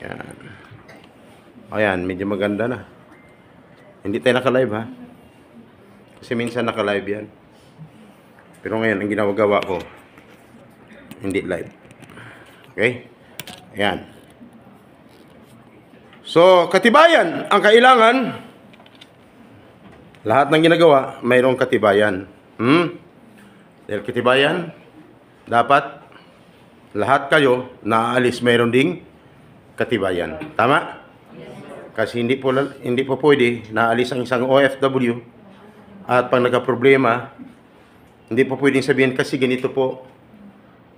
Yan. Ayan, medyo maganda na. Hindi tayo naka-live ha. Kasi minsan naka-live yan. Pero ngayon, ang ginagawa ko, hindi live. Okay? Ayan. So, katibayan ang kailangan. Lahat ng ginagawa, mayroong katibayan. Dahil katibayan, dapat lahat kayo naaalis mayroon ding katibayan. Tama? Kasi hindi po pwede naalis ang isang OFW at pag nagka-problema, hindi po pwedeng sabihin kasi ganito po,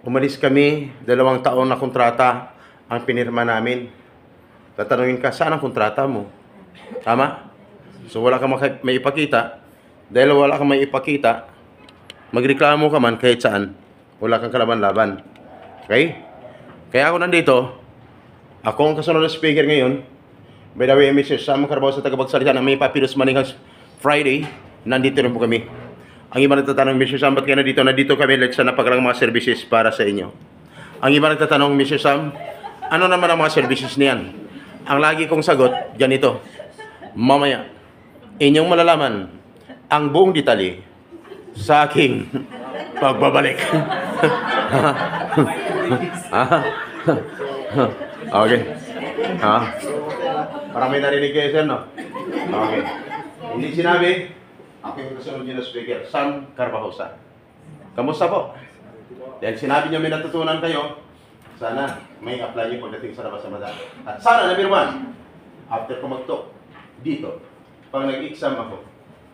umalis kami, 2 taon na kontrata ang pinirma namin. Tatanungin ka, saan ang kontrata mo? Tama? So wala kang may ipakita. Dahil wala kang may ipakita, magreklamo ka man kahit saan, wala kang kalaban-laban. Okay? Kaya ako nandito, ako ang kasunod na speaker ngayon. By the way, Mr. Sam Carabao sa tagapagsalita ng may Papyrus Maninghouse Friday, nandito rin po kami. Ang iba nagtatanong, Mr. Sam, ba't kayo nandito? Nandito kami sa napakalang mga services para sa inyo. Ang iba nagtatanong, Mr. Sam, ano naman ang mga services niyan? Ang lagi kong sagot, ganito. Mamaya, inyong malalaman ang buong detalye sa aking pagbabalik. Okay. Parang may narinig kayo siya, no? Okay. Hindi sinabi, ako yung kasunod niyo na speaker, Sam Carabao. Kamusta po? Dahil sinabi niyo may natutunan kayo, sana may apply niyo pagdating sa labas sa mata. At sana, number 1, after ko mag-talk dito, pag nag-exam ako,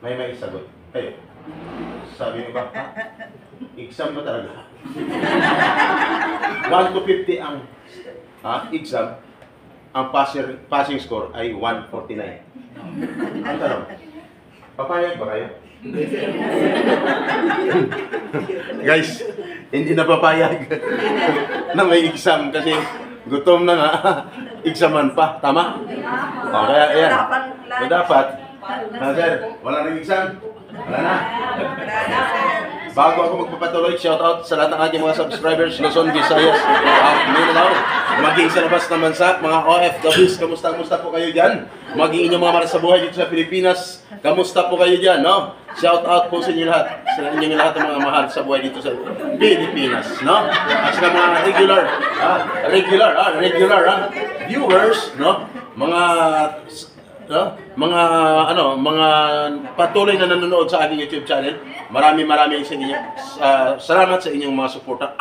may isagot kayo. Sabi niyo ba, exam ba talaga? 1 to 50 ang exam, ang passing score ay 149. Ang tanong, papayag ba kayo? Guys, hindi na papayag na may exam kasi gutom na nga, examan pa, tama? O, kaya ayan, dapat, sir, wala nang exam? Wala na. Bago ako magpapatuloy, shoutout sa lahat ng ating mga subscribers, Luzon, Visayas, at Mindanao. Maging sa labas ng bansa, mga OFWs, kamusta po kayo dyan? Maging inyong mga mahal sa buhay dito sa Pilipinas, kamusta po kayo dyan, no? Shoutout po sa inyo lahat, sa inyong lahat ng mga mahal sa buhay dito sa Pilipinas, no? At saka mga regular viewers, no? Mga patuloy na nanonood sa aking YouTube channel. Maraming sa inyo. Salamat sa inyong mga suporta.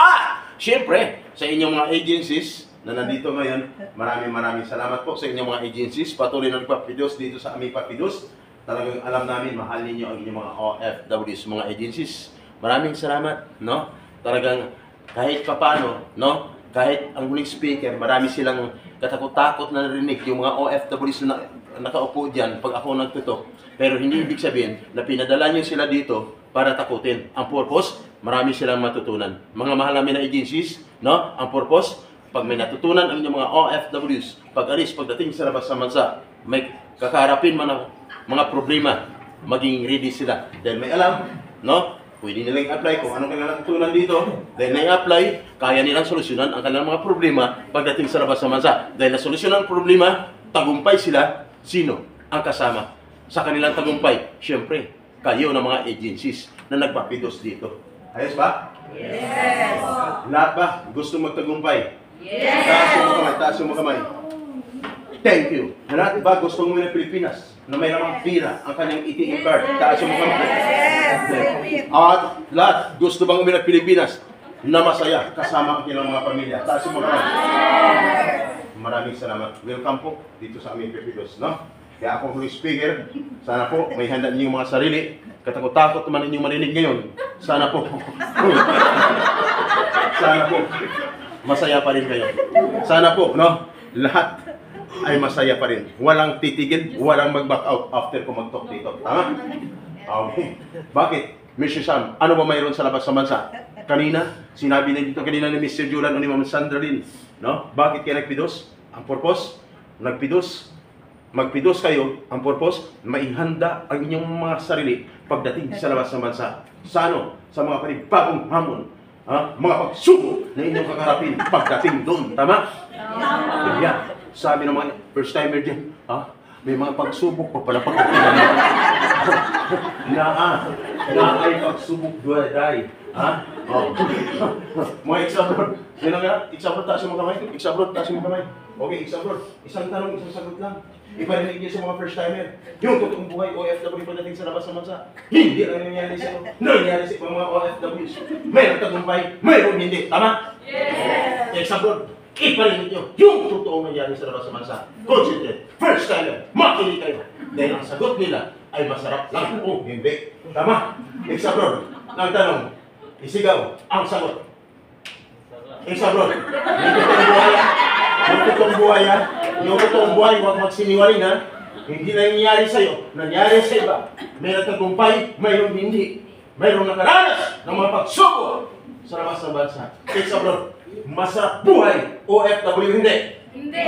Siyempre, sa inyong mga agencies na nandito ngayon, maraming salamat po sa inyong mga agencies. Patuloy na nagpapidos dito sa aming papidus. Talagang alam namin, mahal ninyo ang inyong mga OFWs, mga agencies. Maraming salamat, no? Talagang kahit papano, no? Kahit ang huling speaker, marami silang katakot-takot na narinig yung mga OFWs na nakaupo dyan pag ako nagtutok. Pero hindi ibig sabihin na pinadala nyo sila dito para takutin. Ang purpose, marami silang matutunan. Mga mahal namin na agencies, no? Ang purpose, pag may natutunan ang inyong mga OFWs, pag-alis, pagdating sa labas sa bansa, may kakaharapin man ang mga problema, maging ready sila. Dahil may alam, no? Pwede nilang i-apply kung anong kanilang natutunan dito. Dahil na-i-apply, kaya nilang solusyonan ang kanilang mga problema pagdating sa labas sa bansa. Dahil na-solusyonan ang problema, tagumpay sila. Sino ang kasama sa kanilang tagumpay? Siyempre, kayo ng mga agencies na nagpapidos dito. Ayos ba? Yes! Lahat ba gusto magtagumpay? Yes! Taas yung kamay. Thank you. Lahat ba gusto mo ng Pilipinas na may namang pira ang kanyang ATM card? Taas yung kamay. Yes! At lahat gusto bang umilag Pilipinas na masaya kasama ang kanilang mga pamilya? Taas yung kamay. Maraming salamat. Welcome po dito sa aming Pepidos, no? Kaya akong huling speaker, sana po may handa ninyong mga sarili. Katakot-takot naman inyong marinig ngayon. Sana po. Sana po. Masaya pa rin kayo. Sana po, no? Lahat ay masaya pa rin. Walang titigil, walang mag-back out after ko mag-talk dito. Tama? Okay. Bakit? Mr. Sam, ano ba mayroon sa labas sa bansa? Kanina, sinabi na dito kanina ni Mr. Julan o ni Ma'am Sandra Lynn, no? Bakit kayo nagpidos? Ang purpose, magpidos kayo, ang purpose, maihanda ang inyong mga sarili pagdating sa labas ng bansa. Sa ano? Sa mga panibagong hamon, mga pagsubok na inyong kakarapin pagdating doon. Tama? Yeah. sabi ng mga first timer dyan, ha? May mga pagsubok pa pala pag ay pagsubok doon, day. Ha? Oh. Mga exabrod. Yan lang nga, exabrod, taas yung mga kamay. Exabrod, taas yung mga kamay. Okay, exabrod. Isang tanong, isang sagot lang. Ibarinig niyo sa mga first timer. Yung totoong buhay OFW pagdating sa labas ng bansa. Hindi lang nangyayari sa iyo. Nangyayari sa ibang mga OFWs. Mayroon tagumpay, mayroon hindi. Tama? Yes! Exabrod. Iparinig nyo yung totoong nangyari sa labas ng bansa. Concentrate. First timer. Makinig kayo. Dahil ang sagot nila ay masarap lang o hindi. Tama? Exabrod. Ang tanong. Isigaw ang sagot. Exabrod. Yung totoong buhay ha. Yung totoong buhay, huwag magsiniwalin ha. Hindi na nangyayari sa'yo, nangyayari sa iba. May nagtagumpay, mayroon hindi. Mayroon nakaranas ng mga pagsubok sa labas ng bansa. Exabrod, masarap buhay, OFW hindi. Hindi.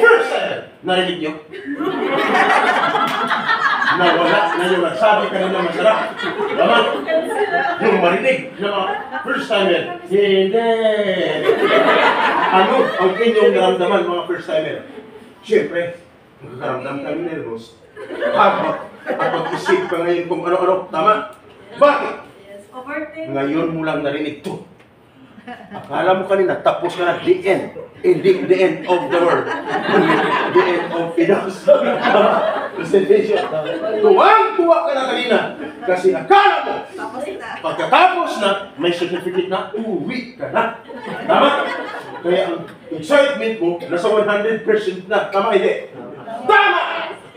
First time, narinig nyo? Nawala na yung nagsabi kanina masarap. Tama? Yung marinig na mga first timer, hindi. Ano ang inyong naramdaman mga first timer? Siyempre, magkakaramdam kami nervous. Habang isip ka ngayon kung ano-ano. Tama? Bakit? Ngayon mo lang narinig to. Akala mo kanina, tapos ka na, the end. Hindi the end of the world. The end of Pinas. Presentation. Tuwang-tuwa ka na kanina. Kasi akala mo, pagkatapos na, may certificate na, uwi ka na. Tama? Kaya ang excitement mo, nasa 100% na. Tama, hindi? Tama!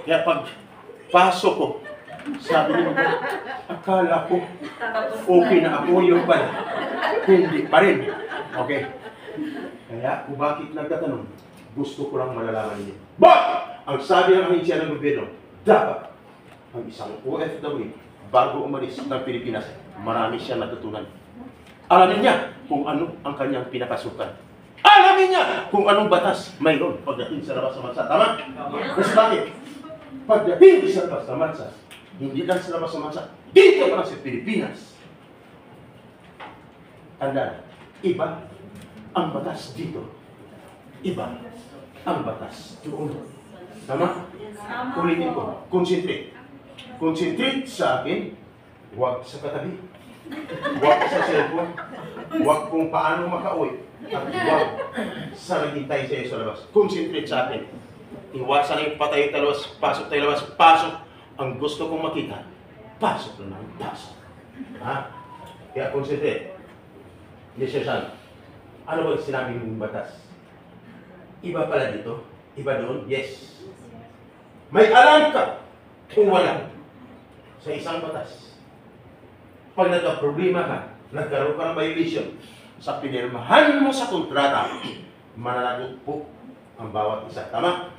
Kaya pag pasok ko, sabi niyo, akala ko, okay na ako yung pala. Hindi pa rin. Okay. Kaya kung bakit nagtatanong, gusto ko lang malalaman niyo. But, ang sabi ng ahensya ng gobyerno, dapat ang isang OFW bago umalis ng Pilipinas, marami siyang natutunan. Alamin niya kung ano ang kanyang pinapasukan. Alamin niya kung anong batas mayroon pagdating sa labas ng bansa. Tama? Kasi bakit? Pagdating sa labas ng bansa, hindi lang sa labas ng bansa, dito pa lang sa Pilipinas. Tandaan, iba ang batas dito. Iba ang batas doon. Tama? Ulitin ko. Concentrate. Concentrate sa akin. Huwag sa katabi. Huwag sa cellphone. Huwag kung paano makauwi. At huwag sa naghintay sa iyo sa labas. Concentrate sa akin. Iwasan yung patay tayo labas. Pasok tayo labas. Pasok. Ang gusto kong makita. Pasok na naman. Pasok. Ha? Kaya concentrate. Mr. San, ano ba sinabi ng batas? Iba pala dito? Iba doon? Yes. May alam ka kung wala sa isang batas. Pag nagka-problema ka, nagkaroon ka ng violation, sa pinirmahan mo sa kontrata, mananagot po ang bawat isa. Tama?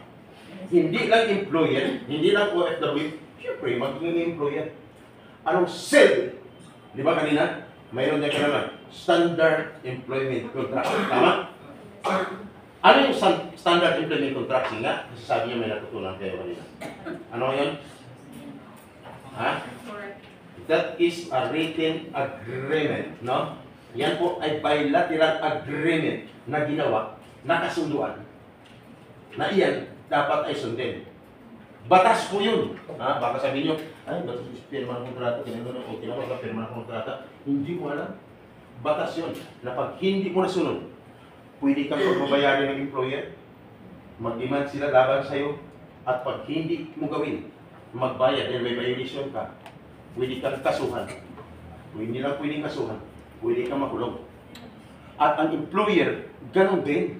Hindi lang employer, hindi lang OFW, siyempre magiging employer. Anong SEL? Di ba kanina? Mayroon niya ka naman. Standard Employment Contract. Tama? Ano yung Standard Employment Contract? Nga, sabi niya may natutunan kayo kanina. Ano yun? Ha? That is a written agreement. No? Yan po ay bilateral agreement na ginawa, nakasunduan, na iyan dapat ay sundin. Batas po yun. Ha? Baka sabihin nyo, ay, batas pirma ng kontrata, kinagano, o tinawag ka pirma ng kontrata. Hindi mo alam. Batas yun, na pag hindi mo nasunod, pwede kang pagbabayarin ng employer, mag-demand sila laban sa'yo, at pag hindi mo gawin, magbayad, dahil may violation ka, pwede kang kasuhan. Kung hindi lang pwedeng kasuhan, pwede kang makulong. At ang employer, ganun din.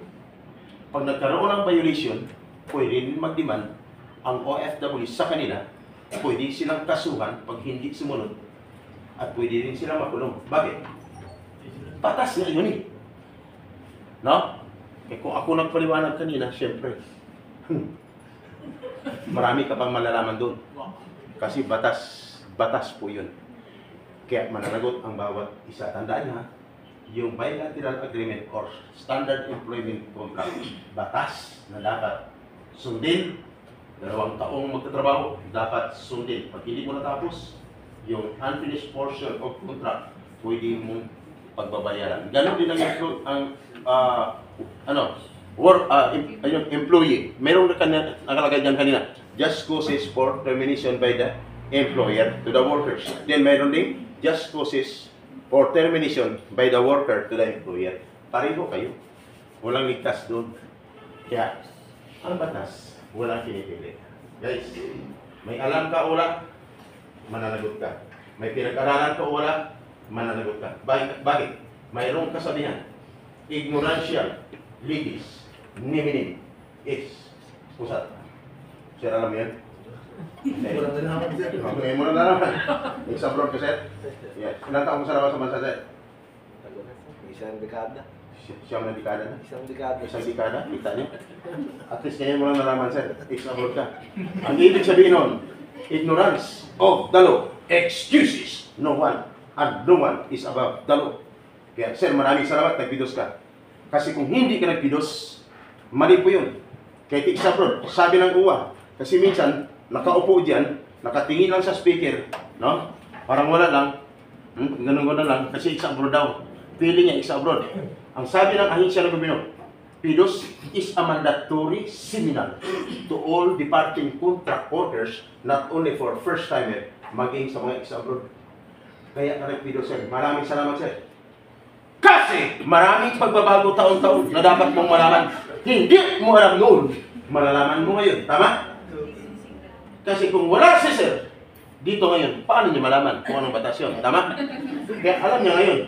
Pag nagkaroon ng violation, pwede rin mag-demand ang OFW sa kanila, pwede silang kasuhan pag hindi sumunod, at pwede rin silang makulong. Bakit? Patas nga yun eh. No? Eh kung ako nagpaliwanag kanina, siyempre, marami ka pang malalaman doon. Kasi batas po yun. Kaya mananagot ang bawat isa. Tandaan ha, yung bilateral agreement or standard employment contract, batas na dapat sundin. 2 taong magtatrabaho, dapat sundin. Pag hindi mo natapos, yung unfinished portion of contract, pwede mong pagbabayaran. Ganon din ang employee. Meron na nakalagay dyan kanina. Just causes for termination by the employer to the workers. Then meron din just causes for termination by the worker to the employer. Pareho kayo. Walang ligtas doon. Kaya, ang batas, walang pinipili. Guys, may alam ka o wala, mananagot ka. May pinag-aralan ka o wala, mananagot ka. Bakit? Mayroong kasabihan. Ignorancial, legis, niminim, is, pusat. Sir, alam mo yan? Wala na naman, sir. Okay, muna na naman. Isang abroad ka, sir? Yes. Ilang taong sa labas sa bansa, sir? Isang dekada. Siyang na dekada na? Isang dekada. Isang dekada? Kita niyo? At least ngayon mo lang nalaman, sir. Isang abroad ka. Ang ibig sabihin nun, ignorance of the law excuses no one and no one is above the law. Kaya, sir, maraming salamat, nagpidos ka. Kasi kung hindi ka nagpidos, mali po yun. Kahit isa abroad, sabi ng uwa. Kasi minsan, nakaupo dyan, nakatingin lang sa speaker, no? Parang wala lang. Ganun-ganun lang. Kasi isa abroad daw. Feeling niya isa abroad. Ang sabi ng ahensya ng gobyerno, PIDOS is a mandatory seminar to all departing contract workers, not only for first-timer, maging sa mga isa abroad. Kaya ka nag-PIDOS, sir. Maraming salamat, sir. Kasi maraming pagbabago taon-taon na dapat mong malaman. Hindi mo alam noon, malalaman mo ngayon. Tama? Kasi kung wala si sir dito ngayon, paano niya malaman kung anong batas yun? Tama? Kaya alam niya ngayon,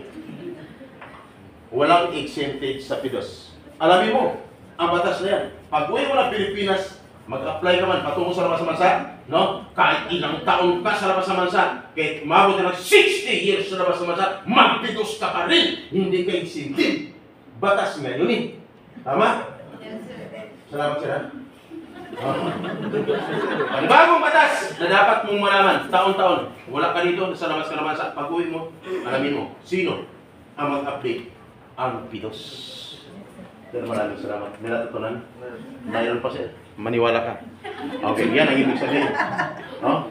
walang exempted sa PIDOS. Alamin mo, ang batas na yan. Pag uwi mo ng Pilipinas, mag-apply ka man patungo sa labas ng bansa, no? Kahit ilang taon ka sa labas ng bansa, kahit umabot ka ng 60 years sa labas ng bansa, mag-PIDOS ka pa rin. Hindi ka exempted. Batas nga yun eh. Tama? Salamat, sir. Ang bagong batas na dapat mong malaman, taon-taon, wala ka dito, sa labas ka ng bansa, pag uwi mo, alamin mo, sino ang mag-update? Ang PIDOS. Pero maraming salamat. May natutunan? Mayroon pa, sir. Maniwala ka. Okay, yan ang ibig sabihin. No?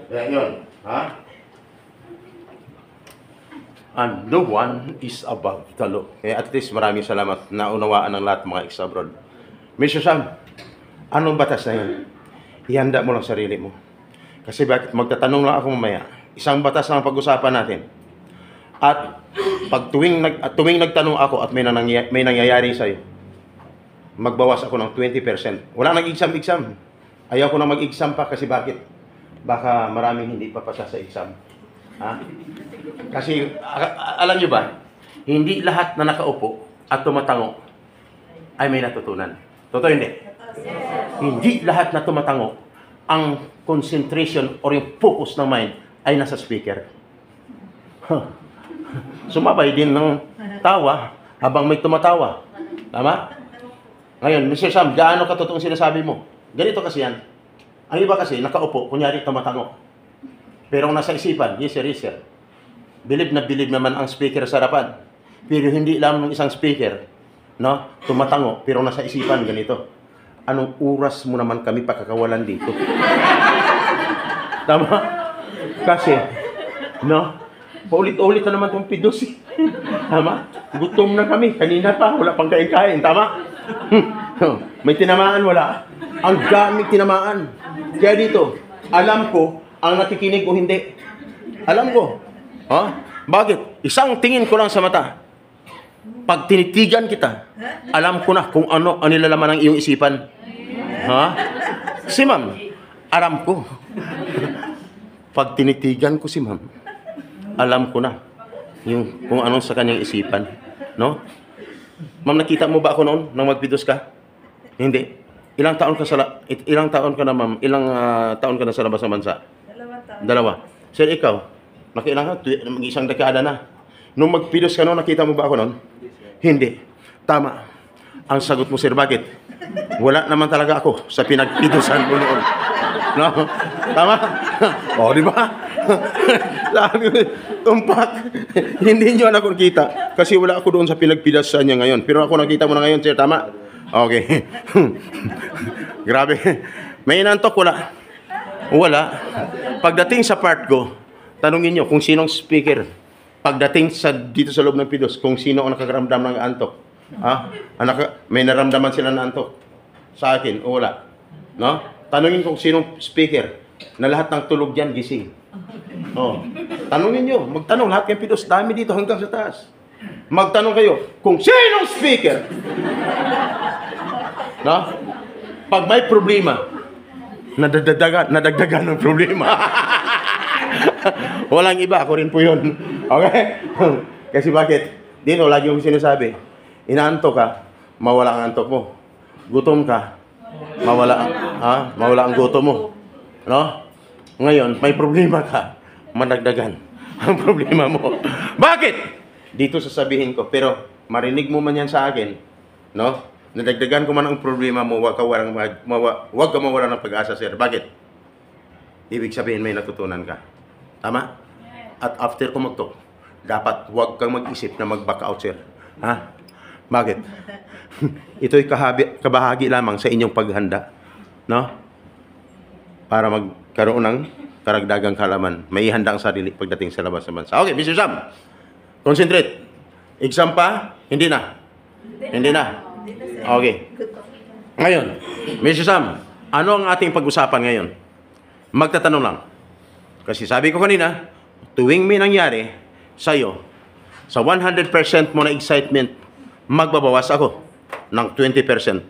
Yan yun. Ha? And no one is above the law. Kaya at least maraming salamat na unawaan ng lahat mga ex-abroad. Mr. Sam, anong batas na yun? Ihanda mo lang sarili mo. Kasi bakit magtatanong lang ako mamaya. Isang batas lang pag-usapan natin. At pag tuwing nagtanong ako at may nangyayari sa'yo, magbawas ako ng 20%. Wala nag-exam. Ayaw ko na mag-exam pa kasi bakit? Baka maraming hindi papasa sa exam. Ha? Kasi, alam nyo ba, hindi lahat na nakaupo at tumatango ay may natutunan. Totoo hindi? Hindi lahat na tumatango ang concentration or yung focus ng mind ay nasa speaker. Sumabay din ng tawa habang may tumatawa. Tama? Ngayon, Mr. Sam, gaano ka totoong sinasabi mo? Ganito kasi yan. Ang iba kasi, nakaupo, kunyari tumatango. Pero ang nasa isipan, yes sir. Bilib naman ang speaker sa harapan. Pero hindi lang ng isang speaker, no? Tumatango, pero nasa isipan ganito. Anong oras mo naman kami pakakawalan dito? Tama? Kasi, no? Paulit-ulit na naman itong PIDOS. Tama? Gutom na kami. Kanina pa, wala pang kain-kain. Tama? May tinamaan, wala. Ang daming tinamaan. Kaya dito, alam ko ang nakikinig o hindi. Alam ko. Ha? Bakit? Isang tingin ko lang sa mata. Pag tinitigan kita, alam ko na kung ano ang nilalaman ng iyong isipan. Ha? Si ma'am, alam ko. Pag tinitigan ko si ma'am, alam ko na yung kung anong sa kanyang isipan, no? Ma'am, nakita mo ba ako noon nang mag-PIDOS ka? Hindi. Ilang taon ka na, ma'am? Ilang taon ka na sa labas ng bansa? 2 taon. 2. Sir, ikaw, nakailang ka? Mag-isang dekada na. Nung mag-PIDOS ka noon, nakita mo ba ako noon? Hindi. Tama. Ang sagot mo, sir, bakit? Wala naman talaga ako sa pinag-PIDOSan mo noon. No? Tama? O, di ba? Sabi ko, tumpak. Hindi nyo na ako nakita. Kasi wala ako doon sa pinag-PIDOSan niya ngayon. Pero ako nakita mo na ngayon, sir. Tama? Okay. Grabe. May inantok, wala. Wala. Pagdating sa part ko, tanungin nyo kung sinong speaker. Pagdating dito sa loob ng PIDOS, kung sino ang nakakaramdam ng antok. Anak, may naramdaman sila na antok. Sa akin, o wala. No? Tanungin kung sinong speaker na lahat ng tulog dyan gising. Oh. Tanungin nyo. Magtanong lahat kayong pidos. Dami dito hanggang sa taas. Magtanong kayo kung sinong speaker. No? Pag may problema, nadagdagan ng problema. Walang iba. Ako rin po yun. Okay? Kasi bakit? Dito, lagi yung sinasabi. Inaantok ka, mawala ang antok mo. Gutom ka, mawala ang gutom mo. No? Ngayon, may problema ka, madagdagan ang problema mo. Bakit? Dito sasabihin ko, pero marinig mo man yan sa akin, no? Nadagdagan ko man ang problema mo, wag ka mawala ng pag-asa, sir. Bakit? Ibig sabihin may natutunan ka. Tama? At after ko magtok, dapat wag kang mag-isip na mag-back out, sir. Ha? Bakit? Ito'y kabahagi lamang sa inyong paghanda, no? Para magkaroon ng karagdagang kalaman. May ihanda ang sarili pagdating sa labas ng bansa. Okay, Mr. Sam. Concentrate. Exam pa? Hindi na. Hindi na. Okay. Ngayon, Mr. Sam, ano ang ating pag-usapan ngayon? Magtatanong lang. Kasi sabi ko kanina, tuwing may nangyari sa'yo, sa 100% mo na excitement, magbabawas ako ng 20%.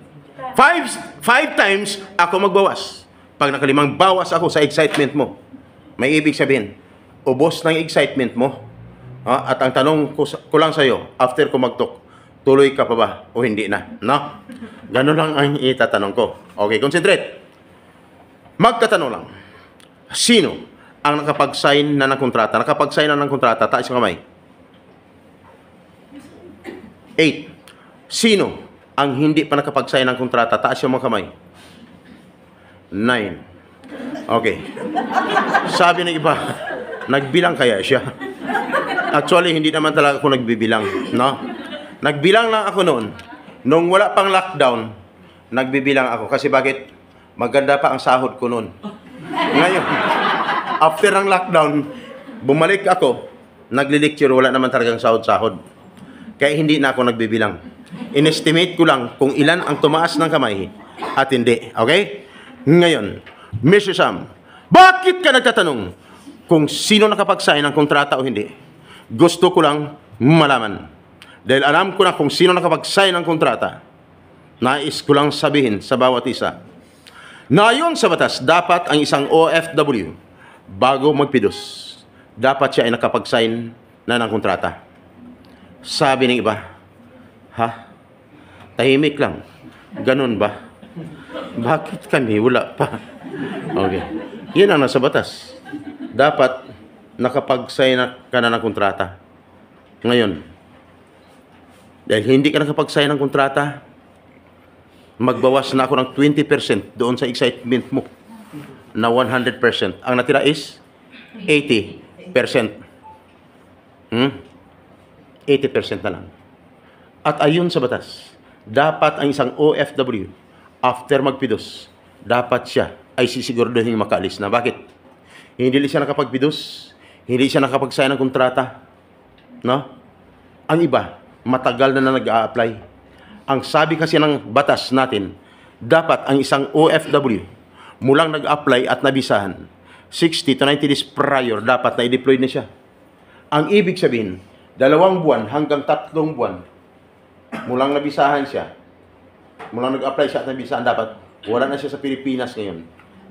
Five times ako magbawas. Pag nakalimang bawas ako sa excitement mo, may ibig sabihin, ubos ng excitement mo. At ang tanong ko lang sa'yo, after ko magtok, tuloy ka pa ba o hindi na? No? Ganun lang ang itatanong ko. Okay, concentrate. Magtatanong lang. Sino ang nakapag-sign na ng kontrata? Nakapag-sign na ng kontrata, taas yung kamay. 8. Sino ang hindi pa nakapag-sign ng kontrata? Taas yung mga kamay. 9. Okay. Sabi ng iba, nagbilang kaya siya? Actually, hindi naman talaga ako nagbibilang. No? Nagbilang lang ako noon. Nung wala pang lockdown, nagbibilang ako. Kasi bakit? Maganda pa ang sahod ko noon. Ngayon, after ng lockdown, bumalik ako, nagli-lecture, wala naman talagang sahod-sahod. Kaya hindi na ako nagbibilang. In-estimate ko lang kung ilan ang tumaas ng kamay at hindi. Okay? Ngayon, Mr. Sam, bakit ka nagtatanong kung sino nakapag-sign ng kontrata o hindi? Gusto ko lang malaman. Dahil alam ko na kung sino nakapag-sign ng kontrata, nais ko lang sabihin sa bawat isa. Na ayon sa batas, dapat ang isang OFW, bago magpidos, dapat siya ay nakapag-sign na ng kontrata. Sabi ng iba, ha? Tahimik lang. Ganun ba? Bakit kami? Wala pa. Okay. Yan ang nasa batas. Dapat nakapag-sign ka na ng kontrata. Ngayon, dahil hindi ka nakapag-sign ng kontrata, magbawas na ako ng 20% doon sa excitement mo na 100%. Ang natira is 80%. 80% na lang. At ayon sa batas, dapat ang isang OFW, after magpidos, dapat siya ay sisiguraduhin makaalis na. Bakit? Hindi siya nakapagpidos, hindi siya nakapag-sign ng kontrata. No? Ang iba, matagal na nag-a-apply. Ang sabi kasi ng batas natin, dapat ang isang OFW, mulang nag-apply at nabisahan, 60 to 90 days prior, dapat na i-deploy na siya. Ang ibig sabihin, 2 buwan hanggang 3 buwan, mulang nabisahan siya, mulang nag-apply siya at nabisahan, dapat wala na siya sa Pilipinas ngayon.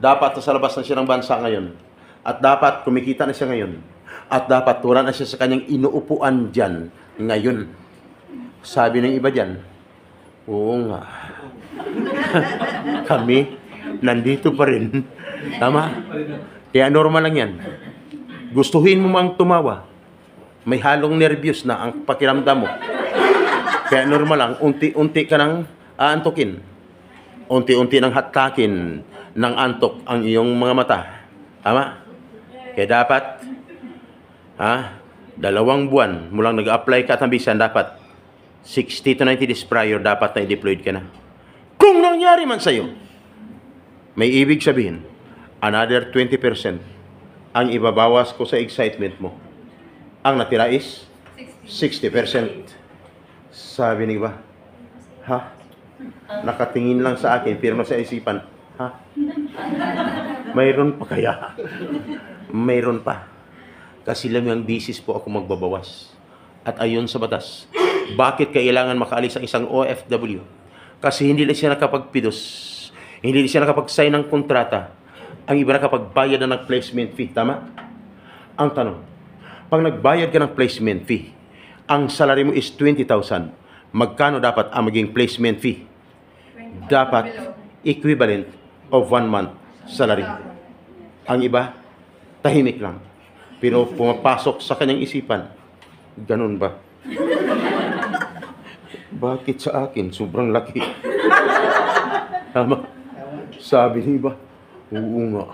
Dapat sa labas na siya ng bansa ngayon. At dapat kumikita na siya ngayon. At dapat wala na siya sa kanyang inuupuan dyan ngayon. Sabi ng iba dyan, oo nga. Kami, nandito pa rin. Tama? Kaya normal lang yan. Gustuhin mo mang tumawa, may halong nervyos na ang pakiramdam mo. Kaya normal lang, unti-unti ka nang aantukin. Unti-unti nang hatakin ng antok ang iyong mga mata. Tama? Kaya dapat, 2 buwan mulang nag-apply ka at nabisan, dapat 60 to 90 days prior, dapat na i-deployed ka na. Kung nangyari man sa'yo, may ibig sabihin, another 20% ang ibabawas ko sa excitement mo. Ang natira is 60%. Sabi ni ba? Ha? Nakatingin lang sa akin, pero sa isipan, ha? Mayroon pa kaya? Mayroon pa. Kasi lamang bisis po ako magbabawas. At ayon sa batas, bakit kailangan makaalis ang isang OFW? Kasi hindi na siya nakapagpidos, hindi siya nakapag-sign ng kontrata. Ang iba nakapagbayad na ng placement fee, tama? Ang tanong, pag nagbayad ka ng placement fee, ang salary mo is 20,000, magkano dapat ang maging placement fee? Dapat equivalent of 1 month salary. Ang iba, tahimik lang. Pero pumapasok sa kanyang isipan, ganun ba? Bakit sa akin? Sobrang laki. Tama? Sabi ni iba, oo nga.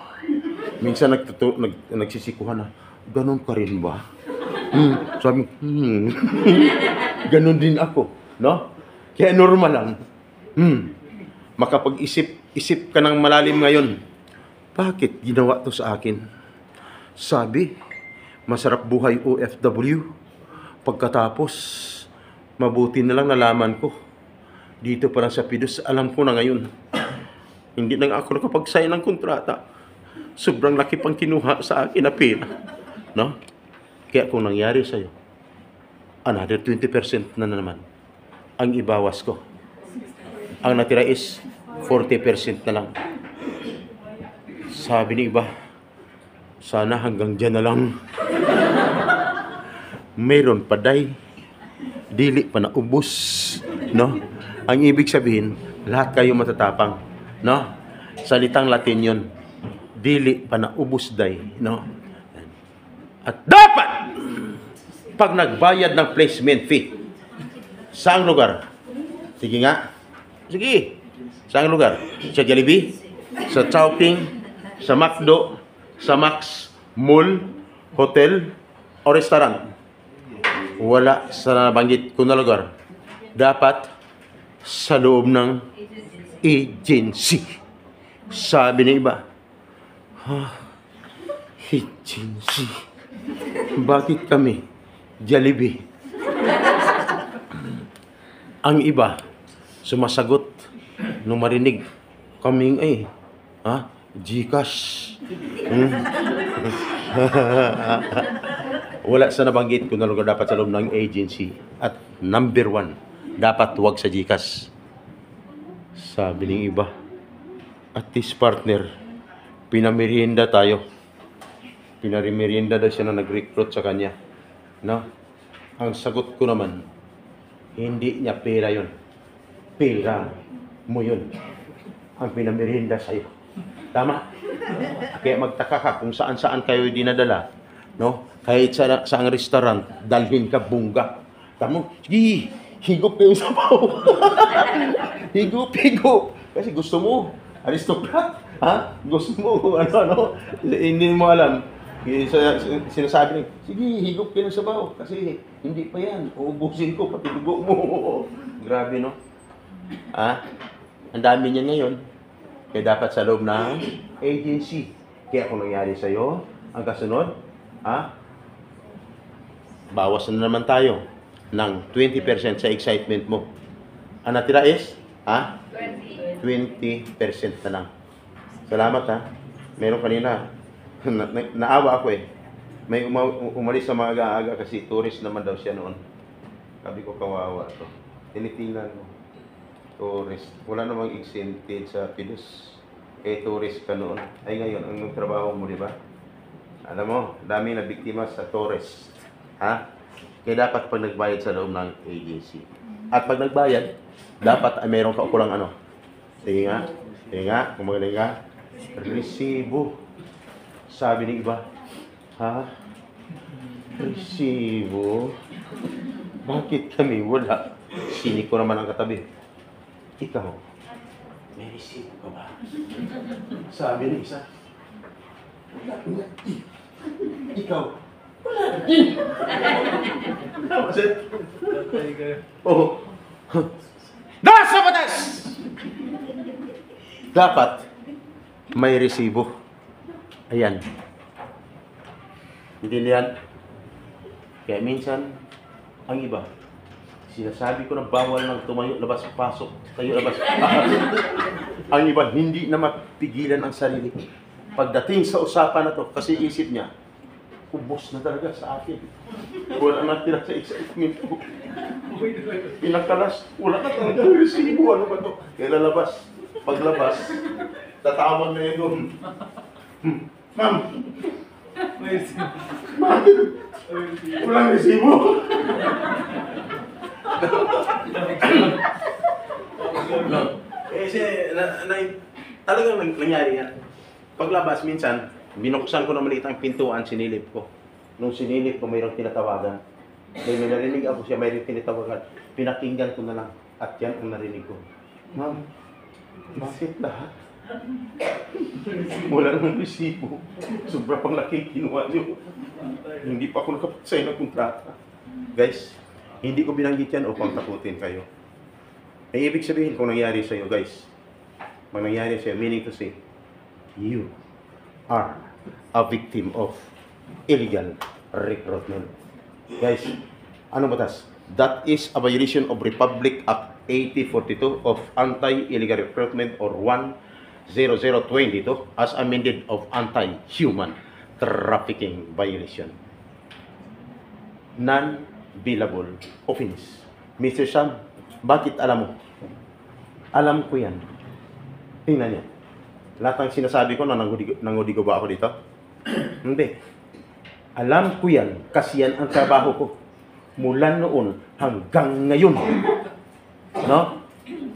Minsan nagsisikuhan na, ganun ka rin ba? Sabi, ganun din ako. No? Kaya normal lang. Makapag-isip ka ng malalim ngayon. Bakit ginawa to sa akin? Sabi, masarap buhay OFW. Pagkatapos, mabuti na lang nalaman ko. Dito pa lang sa Pidos, alam ko na ngayon. Hindi na ako nakapag-sign ng kontrata. Sobrang laki pang kinuha sa akin na pera. No? Kaya kung nangyari sa'yo, another 20% na naman ang ibawas ko. Ang natira is 40% na lang. Sabi ni iba, sana hanggang dyan na lang. Meron pa day, dili pa na ubos, no? Ang ibig sabihin, lahat kayo matatapang, no? Salitang Latin yun, dili pa na ubos day, no? At dapat, pag nagbayad ng placement fee, saang lugar? Sige nga. Sige. Saang lugar? Sa Jollibee? Sa Chowking? Sa McDo? Sa Max? Mall? Hotel? O restaurant? Wala sa nabanggit ko na lugar. Dapat sa loob ng agency. Sabi ng iba, agency. Bakit kami? Jollibee. Ang iba, sumasagot nung marinig kaming Gcash. Wala sa nabanggit ko na lugar dapat sa loob ng agency. At number 1, dapat huwag sa Gcash. Sabi ng iba, at this partner, pinamerienda tayo. Pinamerienda daw siya na nag-recruit sa kanya. No? Ang sagot ko naman, hindi niya pera yun. Pera mo yun. Ang pinamerienda sa'yo. Tama? Kaya magtaka ka kung saan-saan kayo dinadala. No? Kahit sa ang restaurant, dalhin ka bungga. Tamo, sige, higop kayo sa baw. Higop. Kasi gusto mo, aristocrat. Ha? Gusto mo, hindi mo alam. Sinasabi niya, sige, higop kayo sa baw. Kasi hindi pa yan. Uubusin ko, pati dugo mo. Grabe, no? Ang dami niya ngayon. Kaya dapat sa loob ng agency. Kaya kung nangyari sa'yo, ang kasunod, bawas na naman tayo ng 20% sa excitement mo. Ang natira is, 20% na lang. Salamat, Meron kanina, naawa ako May umalis sa mga aga kasi tourist naman daw siya noon. Sabi ko, kawawa to. Tinitingnan mo. Tourist. Wala namang exempted sa Pidos. Tourist ka noon. Ay ngayon, ang trabaho mo, di ba? Alam mo, dami na biktima sa tourist. Kaya dapat pag nagbayad sa loob ng agency. At pag nagbayad, dapat ay mayroon ka ukulang Sige nga, kung magaling ka, resibo. Sabi ng iba, resibo? Bakit kami wala? Siniko naman ang katabi. Ikaw, may resibo ka ba? Sabi ng isa, ikaw, wala din. Tama, sir? Oo. Nasa batas! Dapat may resibo. Ayan. Hindi yan. Kaya minsan, ang iba, Sinasabi ko na bawal ng tumayo, labas, pasok, tayo, labas, pasok. Ang iba, hindi na mapigilan ang sarili. Pagdating sa usapan na to, kasi isip niya, ubos na talaga sa akin. Wala na tira sa excitement ko. Pinakalas, wala na talaga ang resibo. Ano ba to? Kaya lalabas. Paglabas, tatawag na yun doon. Ma'am! Bakit? Walang resibo. No. Kasi talagang nangyari yan. Paglabas minsan, binuksan ko na maliit ang pintuan, sinilip ko. Nung sinilip ko, mayroong tinatawagan. May narinig ako siya, mayroong tinatawagan. Pinakinggan ko na lang. At yan ang narinig ko. Ma'am, bakit lahat? Wala nang resibo. Sobra pang laki kinuha niyo. Hindi pa ako nakapagsign ng kontrata. Guys, hindi ko binanggit yan upang takutin kayo. Ay ibig sabihin kung nangyari sa iyo, guys. Kung nangyari sa iyo, meaning to say, you are a victim of illegal recruitment. Guys, ano batas? That is a violation of Republic Act 8042 of Anti-Illegal Recruitment or 10022 as amended of Anti-Human Trafficking Violation. Non-billable offense. Mr. Sam, bakit alam mo? Alam ko yan. Tingnan niya. Lahat ng sinasabi ko na nangudi ko ba ako dito? Hindi. Alam ko yan kasi yan ang trabaho ko. Mula noon hanggang ngayon. No?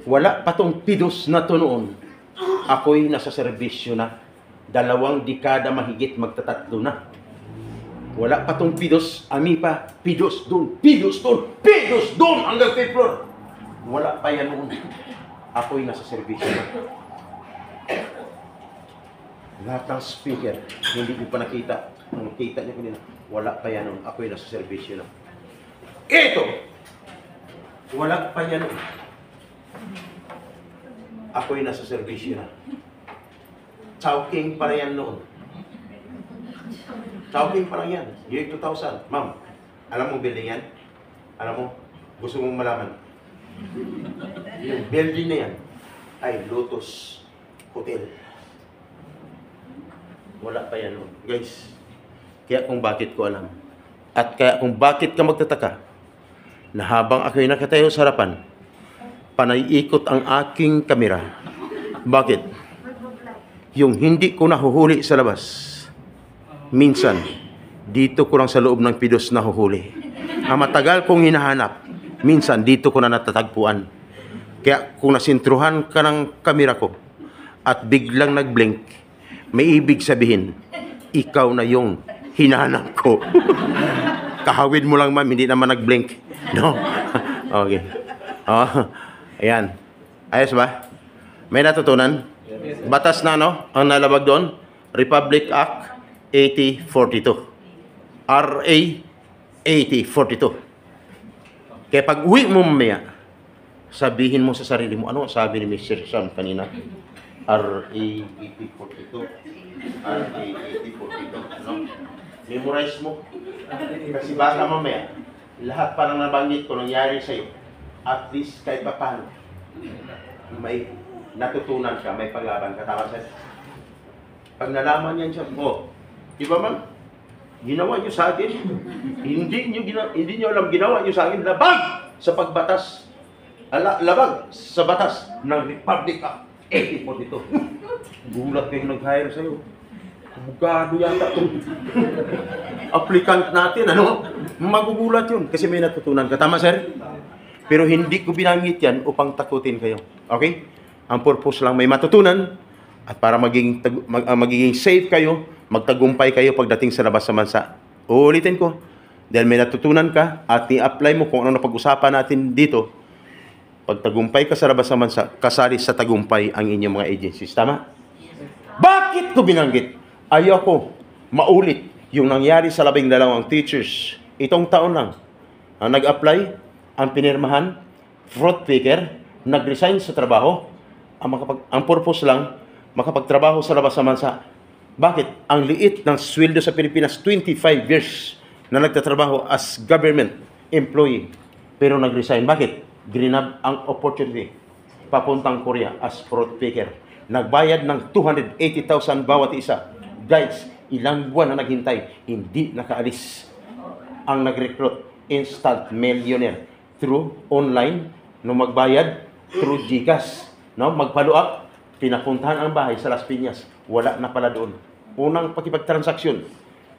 Wala pa tong pidos na to noon. Ako'y nasa serbisyo na. 2 dekada mahigit magtatatlo na. Wala pa tong pidos, ami pa, pidos doon, pidos doon, pidos doon hanggang kay floor. Wala pa yan noon. Ako'y nasa serbisyo na. Lahat ng speaker, hindi ko pa nakita. Ang nakita niyo kanina, wala pa yan noon. Ako'y nasa serbisyo na. Ito! Wala pa yan noon. Ako'y nasa serbisyo na. Chowking pa yan noon. Chowking pa lang yan. Year 2000. Ma'am, alam mo building yan? Alam mo, gusto mong malaman. Yung building na yan ay Lotus Hotel. Wala pa yan noon. Guys, kaya kung bakit ko alam. At kaya kung bakit ka magtataka na habang ako'y nakatayo sa harapan, panay-ikot ang aking kamera. Bakit? Yung hindi ko nahuhuli sa labas, minsan, dito ko lang sa loob ng pidos nahuhuli. Ang matagal kong hinahanap, minsan dito ko na natatagpuan. Kaya kung nasintruhan ka ng kamera ko at biglang nag-blink, may ibig sabihin, ikaw na yung hinahanap ko. Kahawid mo lang, ma'am, hindi naman nag-blink. No? Okay. Oh, ayan. Ayos ba? May natutunan? Batas na, no? Ang nalabag doon? Republic Act 8042. RA 8042. Kaya pag uwi mo mamaya, sabihin mo sa sarili mo, ano sabi ni Mr. Sam kanina? RA 8042. RA 8042. Ano? Memorize mo. Kasi baka mamaya, lahat pa nang nabanggit ko nangyari sa'yo, at least kahit pa paano, may natutunan ka, may paglaban ka. Tama sa'yo? Pag nalaman yan siya, di ba ma'am? Ginawa niyo sa akin. Hindi niyo alam ginawa niyo sa akin. Labag sa pagbatas. Labag sa batas ng Republic Act 8042. Gulat kayong nag-hire sa'yo. Bugado yata itong applicant natin. Ano? Magugulat yun. Kasi may natutunan ka. Tama, sir? Pero hindi ko binanggit yan upang takutin kayo. Okay? Ang purpose lang may matutunan at para magiging safe kayo, magtagumpay kayo pagdating sa labas sa bansa. Uulitin ko, dahil may natutunan ka at i-apply mo kung ano napag-usapan natin dito, pagtagumpay ka sa labas sa bansa, kasali sa tagumpay ang inyong mga agencies. Tama? Bakit ko binanggit? Ayoko maulit yung nangyari sa 12 teachers itong taon lang. Ang nag-apply, ang pinirmahan, fruit picker, nag-resign sa trabaho, ang purpose lang, makapagtrabaho sa labas sa bansa. Bakit? Ang liit ng sweldo sa Pilipinas, 25 years na nagtatrabaho as government employee. Pero nag-resign. Bakit? Grinab ang opportunity. Papuntang Korea as fruit picker. Nagbayad ng 280,000 bawat isa. Guys, ilang buwan na naghintay, hindi nakaalis. Ang nag-recruit, instant millionaire. Through online, no magbayad, through GCash. No, mag-follow up, pinapuntahan ang bahay sa Las Piñas. Wala na pala doon. Unang pakipagtransaksyon,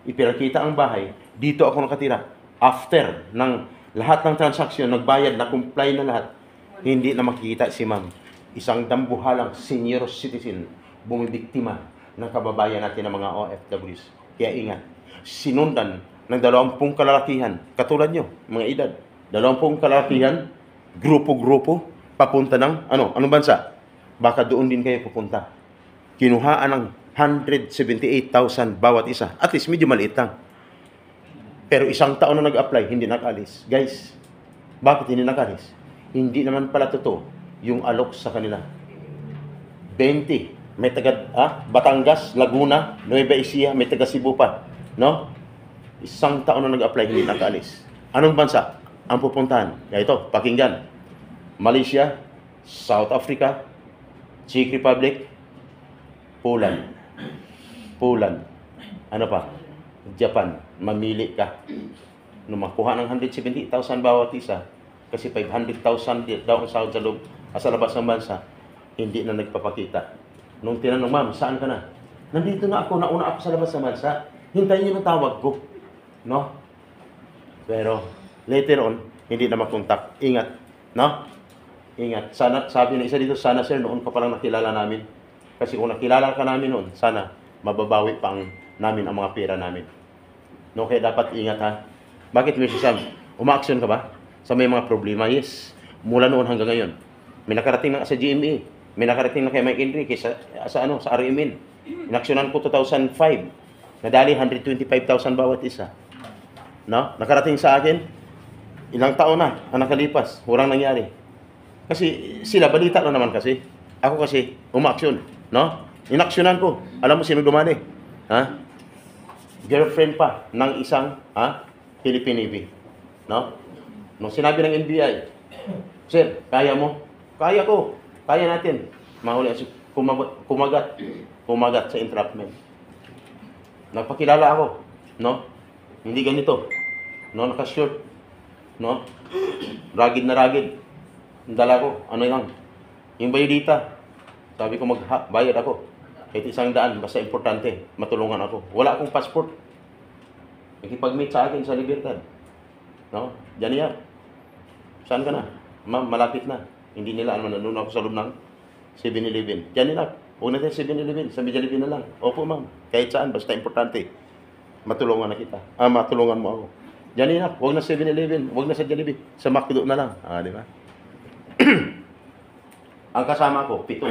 ipinakita ang bahay, dito ako nakatira. After ng lahat ng transaksyon, nagbayad, na-comply na lahat, hindi na makikita si ma'am. Isang dambuhalang senior citizen, bumibiktima ng kababayan natin ng mga OFWs. Kaya ingat, sinundan ng 20 kalalakihan, katulad nyo, mga edad, 20 kalalakihan, grupo-grupo, papunta ng, anong bansa? Baka doon din kayo pupunta. Kinuhaan ng 178,000 bawat isa. At least medyo maliit lang. Pero isang taon na nag-apply, hindi nakalis. Guys, bakit hindi nakalis? Hindi naman pala totoo yung alok sa kanila. 20. May taga Batangas, Laguna, Nueva Ecija, may taga Cebu pa. No? Isang taon na nag-apply, hindi nakalis. Anong bansa ang pupuntahan? Ito, pakinggan. Malaysia, South Africa, Czech Republic, Poland. Ano pa? Japan. Mamili ka. Nung makuha ng 170,000 bawat isa, kasi 500,000 daw ang sahod sa loob, sa labas ng bansa, hindi na nagpapakita. Nung tinanong, ma'am, saan ka na? Nandito na ako, nauna ako sa labas ng bansa. Hintayin niyo ang tawag ko. No? Pero, later on, hindi na makontak. Ingat. No? Ingat. Sana, sabi ng isa dito, sana sir, noon ka palang nakilala namin. Kasi kung nakilala ka namin noon, sana mababawi pa namin ang mga pera namin. No, kaya dapat ingat ha. Bakit, Mr. Sam? Uma-action ka ba? Sa may mga problema? Yes. Mula noon hanggang ngayon. May nakarating na sa GMA. May nakarating na kay Mike Enrique sa RMN. Inaksyonan ko 2005. Nadali 125,000 bawat isa. No? Nakarating sa akin, ilang taon na ang nakalipas. Walang nangyari. Kasi sila, balita na naman kasi. Ako kasi, umaaksyon. No? Inaksyonan ko. Alam mo sino dumali? Ha? Girlfriend pa ng isang Philippine Navy. No? Nung sinabi ng NBI, sir, kaya mo? Kaya ko. Kaya natin. Mahuli. Kumagat sa entrapment. Nagpakilala ako. No? Hindi ganito. No? Naka-short. No? Ragid na ragid. Ang dala ko. Ano lang? Yung bayadita. Sabi ko magbayad ako. Kahit 100, basta importante. Matulungan ako. Wala akong passport. Nakipag-meet sa akin sa Libertad. No? Diyan yan. Saan ka na? Ma'am, malapit na. Hindi nila alam na nandun ako sa loob ng 7-Eleven. Diyan nila. Huwag natin 7-Eleven. Sa Jollibee na lang. Opo, ma'am. Kahit saan, basta importante. Matulungan na kita. Matulungan mo ako. Diyan nila. Huwag na 7-Eleven. Huwag na sa Jollibee. Sa McDo na lang. Di ba? Ang kasama ko, 7.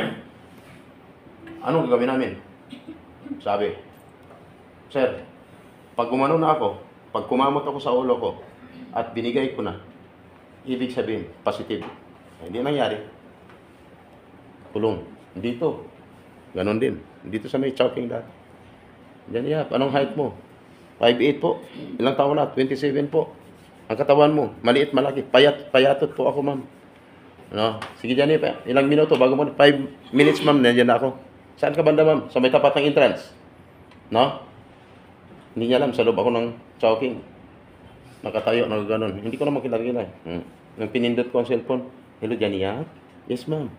Anong gagawin namin? Sabi, sir, pag gumano na ako, pag kumamot ako sa ulo ko, at binigay ko na, ibig sabihin, positive. Hindi nangyari. Kulong. Dito. Ganon din. Dito sa may choking dati. Diyan yap. Anong height mo? 5'8 po. Ilang taon na? 27 po. Ang katawan mo, maliit, malaki. Payatot po ako, ma'am. No? Sige dyan ilang minuto bago mo. 5 minutes, ma'am. Nandiyan na ako. Saan ka banda, ma'am? Sa may tapat ng entrance. No? Hindi niya alam. Sa loob ako ng choking. Nakatayo, nagaganon. Hindi ko naman kilala. Nang pinindot ko ang cellphone. Hello, Jania? Yes, ma'am.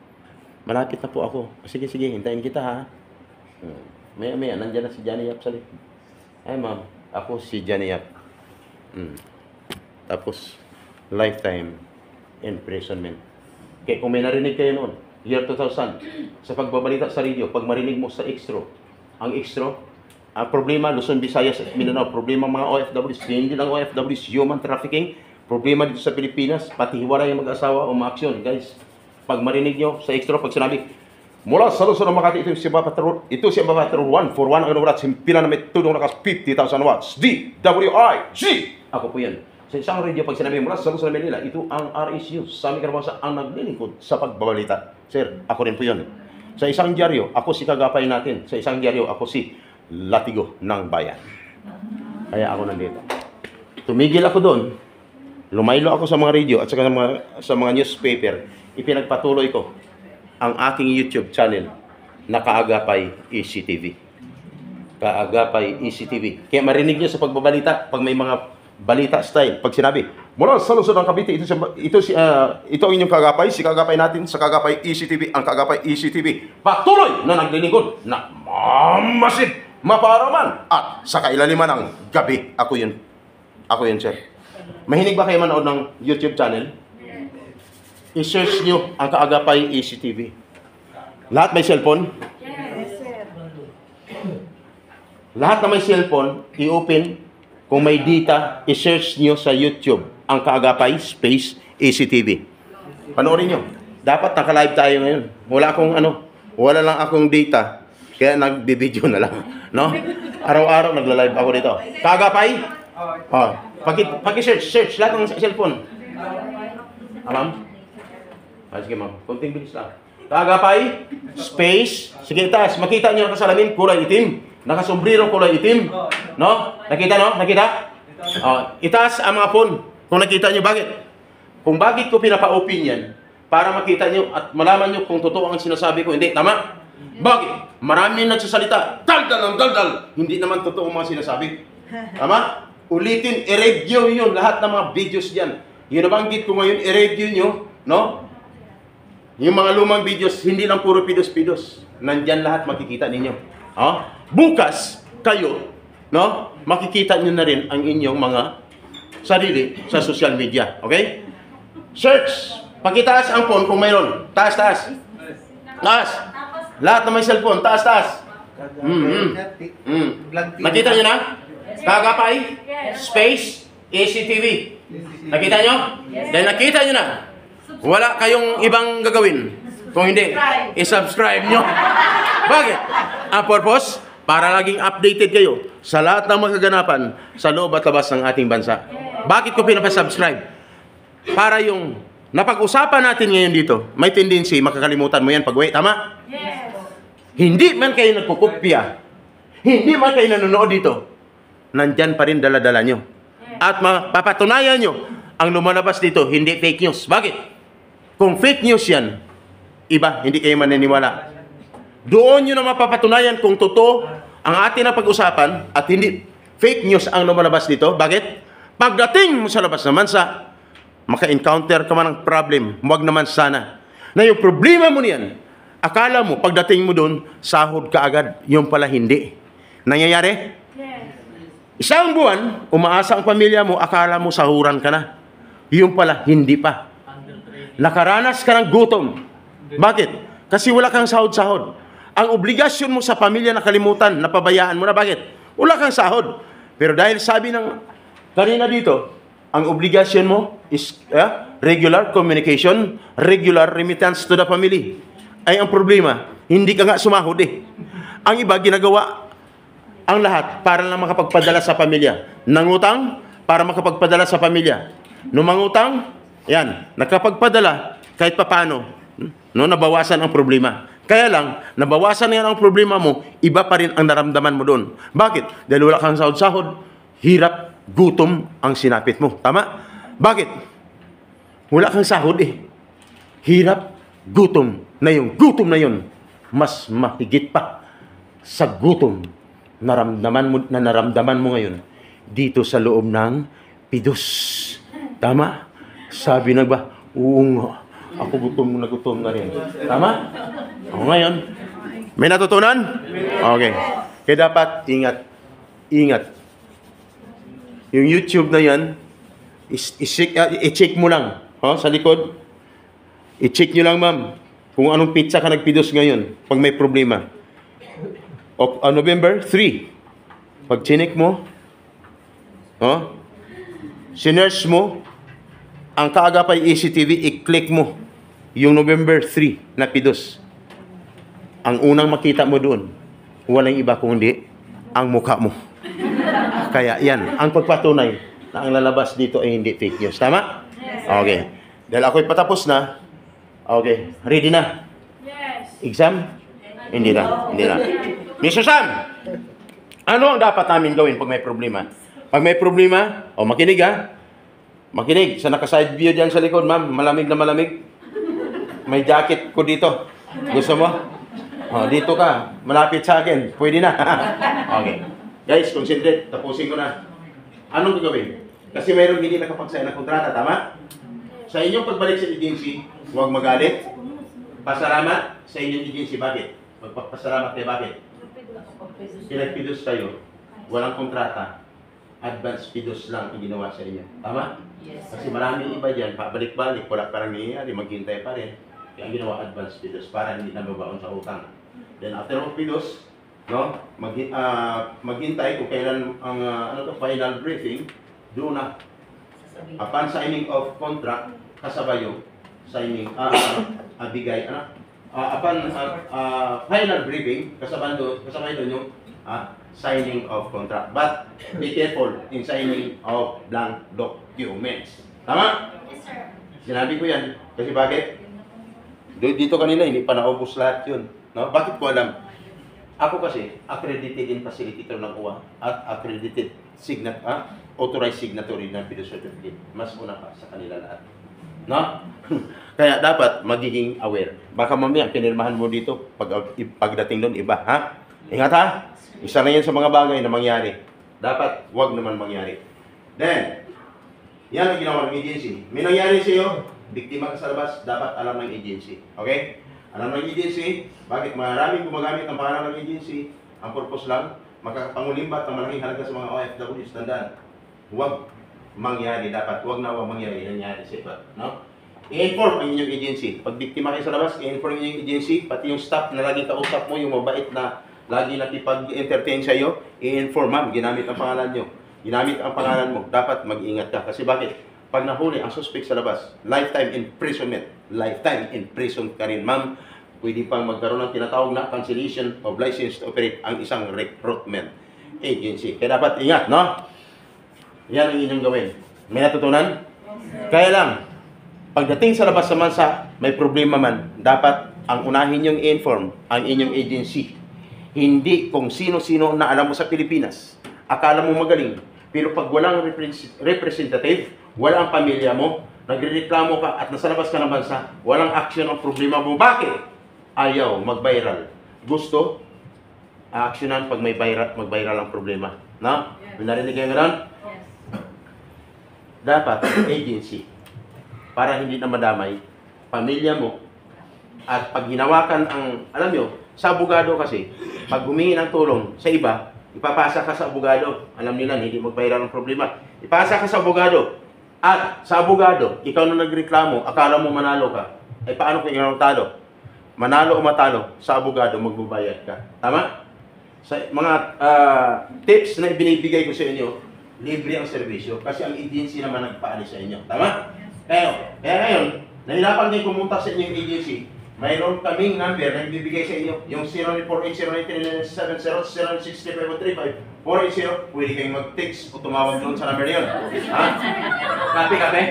Malapit na po ako. Sige, hintayin kita, ha? Maya, nandyan na si Johnny Yap sa likod. Ay, ma'am. Ako si Johnny Yap. Tapos, lifetime imprisonment. Kaya kung may narinig kayo noon, year 2000, sa pagbabalita sa radio, pag marinig mo sa extra, ang extra, ang problema, Luzon, Visayas at Mindanao, problema mga OFWs, hindi lang OFWs, human trafficking, problema dito sa Pilipinas, pati hiwalay yung mag-asawa o maaksyon. Guys, pag marinig nyo sa extra, pag sinabi, mula sa Luzon ng Makati, ito si Bapatrol 141 ang nurat, simpilan na may tudong nakas 50,000 watts, DWIG! Ako po yan. Sa isang radio, pag sinabi mula sa Luzon ng Manila, ito ang RSU, Sami Carbasa, ang naglilingkod sa pagbabalita. Sir, ako rin po yun. Sa isang dyaryo, ako si Kagapay natin. Sa isang dyaryo, ako si Latigo ng Bayan. Kaya ako nandito. Tumigil ako doon lumaylo ako sa mga radio at sa mga newspaper, ipinagpatuloy ko ang aking YouTube channel na Kaagapay ECTV. Kaagapay ECTV. Kaya marinig niyo sa pagbabalita, pag may mga balita style, pag sinabi, mula sa Luzon ng Cavite, ito ang inyong Kaagapay, si Kaagapay natin sa Kaagapay ECTV, ang Kaagapay ECTV. Patuloy na naglilingkod na mamasid, maparaman, at sa kailaliman ng gabi. Ako yun. Ako yun, sir. Mahinig ba kayo manood ng YouTube channel? I-search nyo ang Kaagapay ECTV. Lahat may cellphone? Yes, sir. Lahat na may cellphone, i-open. Kung may data, i-search nyo sa YouTube ang Kaagapay space ECTV. Panoorin nyo. Dapat naka-live tayo ngayon. Wala lang akong data. Kaya nagbi-video na lang. No? Araw-araw nagla-live ako dito. Kaagapay? Oh, paki-search lahat ng cellphone. Ma'am? Sige ma'am, konting bilis lang. Kaagapay, space, sige taas, makita nyo nakasalamin, kulay itim. Nakasombrero, kulay itim. No? Nakita no? Nakita? Oh, itaas ang mga phone. Kung nakita nyo, bakit? Kung bakit ko pinapa-open yan, para makita nyo at malaman nyo kung totoo ang sinasabi ko, hindi, tama? Bakit? Maraming nagsasalita, daldal ang daldal. Hindi naman totoo ang mga sinasabi. Tama? Ulitin, i-review yun, lahat ng mga videos dyan. Yun nabanggit ko ngayon, i-review nyo, no? Yung mga lumang videos, hindi lang puro pidos-pidos. Nandyan lahat makikita ninyo. Oh? Bukas, kayo, no? Makikita nyo na rin ang inyong mga sarili sa social media. Okay? Search. Pakitaas ang phone kung mayroon. Taas, taas. Taas. Lahat na may cellphone. Taas, taas. Nakita nyo na? Kaagapay, space, ECTV. Nakita nyo? Dahil nakita nyo na, wala kayong ibang gagawin. Kung hindi, i-subscribe nyo. Bakit? Ang purpose, para laging updated kayo sa lahat ng magaganapan sa loob at labas ng ating bansa. Bakit ko pinapasubscribe? Para yung napag-usapan natin ngayon dito, may tendency, makakalimutan mo yan pag-uwi. Tama? Yes. Hindi man kayo nagkukopya, hindi man kayo nanonood dito, nandyan pa rin dala-dala nyo. At mapapatunayan nyo, ang lumalabas dito, hindi fake news. Bakit? Kung fake news yan, iba, hindi kayo maniniwala. Doon nyo na mapapatunayan kung totoo ang atin na pag-usapan at hindi fake news ang lumalabas dito. Bakit? Pagdating mo sa labas ng bansa, maka-encounter ka man ng problem, huwag naman sana. Na yung problema mo niyan, akala mo, pagdating mo doon, sahod ka agad. Yung pala hindi. Nangyayari? Yes. Isang buwan, umaasa ang pamilya mo, akala mo sahuran ka na. Yung pala, hindi pa. Nakaranas ka ng gutom. Bakit? Kasi wala kang sahod-sahod. Ang obligasyon mo sa pamilya nakalimutan, napabayaan mo na. Bakit? Wala kang sahod. Pero dahil sabi ng kanina dito, ang obligasyon mo is regular communication, regular remittance to the family. Ay ang problema, hindi ka nga sumahod eh. Ang iba ginagawa ang lahat para lang makapagpadala sa pamilya. Nangutang para makapagpadala sa pamilya. Numangutang, yan, nakapagpadala kahit papano, no, nabawasan ang problema. Kaya lang, nabawasan na yan ang problema mo, iba pa rin ang naramdaman mo doon. Bakit? Dahil wala kang sahod-sahod, hirap, gutom ang sinapit mo. Tama? Bakit? Wala kang sahod eh. Hirap, gutom. Na yung gutom na yun, mas mahigit pa sa gutom na naramdaman mo ngayon dito sa loob ng pidos. Tama? Sabi na ba, oo nga, ako gutom na rin. Tama? O ngayon, may natutunan? Okay. Kaya dapat ingat. Ingat. Yung YouTube na yan, i-check mo lang. Sa likod. I-check nyo lang, ma'am, kung anong pizza ka nagpidos ngayon pag may problema. November 3. Pag chinek mo, sinerge mo, ang Kaagapay ECTV, i-click mo yung November 3 na pidos. Ang unang makita mo doon, walang iba kundi ang mukha mo. Kaya yan, ang pagpatunay na ang lalabas dito ay hindi fake news. Tama? Okay. Dahil ako'y patapos na, okay, ready na? Yes. Exam? Hindi na. Hindi na. Mr. Sam, ano ang dapat namin gawin pag may problema? Pag may problema, makinig ha, Makinig, sa naka-side view dyan sa likod, ma'am. Malamig na malamig. May jacket ko dito. Gusto mo? Oh, dito ka. Malapit sa akin. Pwede na. Okay. Guys, concentrate. Tapusin ko na. Anong gagawin? Kasi mayroong hindi nakapagsign ng kontrata, tama? Sa inyong pagbalik sa agency, huwag magalit. Pasalamat sa inyong agency. Bakit? Magpapasalamat kayo. Bakit? Pinagpidos kayo. Walang kontrata. Advance pidos lang ang ginawa sa inyo. Tama? Yes, Kasi maraming iba dyan, pabalik-balik, wala parang nangyayari, maghintay pa rin. Kaya ang ginawa advance pidos para hindi nababaon sa utang. Then after of pidos, no, maghintay kung kailan ang final briefing, doon na. Upon signing of contract, kasabay yung signing, bigay, upon final briefing, kasabay doon yung signing of contract. But be careful in signing of blank documents. Tama? Yes, sir. Sinabi ko yan. Kasi bakit? Dito kanina, hindi pa naubos lahat yun. No? Bakit ko alam? Ako kasi, accredited in facilitator ng UWA at accredited authorized signatory ng PIDO certificate. Mas una pa sa kanila lahat. No? Kaya dapat magiging aware. Baka mamaya, pinirmahan mo dito, pagdating doon, iba. Ha? Ingat ha? Isa na yan sa mga bagay na mangyari. Dapat, wag naman mangyari. Then, yan ang ginawa ng agency. May nangyari sa iyo, biktima ka sa labas, dapat alam ng agency. Okay? Alam ng agency, bakit maraming gumagamit ng pangalan ng agency, ang purpose lang, makakapangulimbat ng malaking halaga sa mga OFWs. Tandaan, huwag mangyari dapat. Huwag mangyari. Nangyari sa iba. No? I-inform ang inyong agency. Pag biktima kayo sa labas, i-inform ang inyong agency, pati yung staff na laging kausap mo, yung mabait na lagi nakipag-entertain sa iyo, i-inform, ma'am, ginamit ang pangalan nyo. Ginamit ang pangalan mo. Dapat mag-ingat ka. Kasi bakit? Pag nahuli ang suspect sa labas, lifetime imprisonment. Lifetime imprisonment ka rin, ma'am. Pwede pang magkaroon ng tinatawag na cancellation of license to operate ang isang recruitment agency. Kaya dapat ingat, no? Yan ang inyong gawin. May natutunan? Kaya lang, pagdating sa labas sa bansa, may problema man, dapat ang unahin yung inform ang inyong agency. Hindi kung sino-sino na alam mo sa Pilipinas. Akala mo magaling. Pero pag walang representative, wala ang pamilya mo, nagrereklamo ka at nasa labas ka ng bansa, walang action ang problema mo. Bakit? Ayaw mag-viral. Gusto, actionan pag may mag-viral ang problema. No? Yes. Narinig kayo gano'n? Yes. Dapat, agency, para hindi na madamay, pamilya mo, at pag hinawakan ang, alam nyo, sa abogado kasi, pag humingi ng tulong sa iba, ipapasa ka sa abogado. Alam nila, hindi mag-viral ang problema. Ipasa ka sa abogado. At sa abogado, ikaw na nagreklamo, akala mo manalo ka. Ay paano kung ikaw talo? Manalo o matalo, sa abogado magbabayad ka. Tama? Sa mga tips na ibinibigay ko sa inyo, libre ang serbisyo kasi ang agency naman nagpaalis sa inyo. Tama? Kaya ngayon, nahirapan kayo pumunta sa inyong agency. Mayroon kaming number na ibibigay sa inyo, yung 0948-0939-70-0965-480. Pwede kayong mag-text o tumawag doon sa number na yun. Ha? Kape?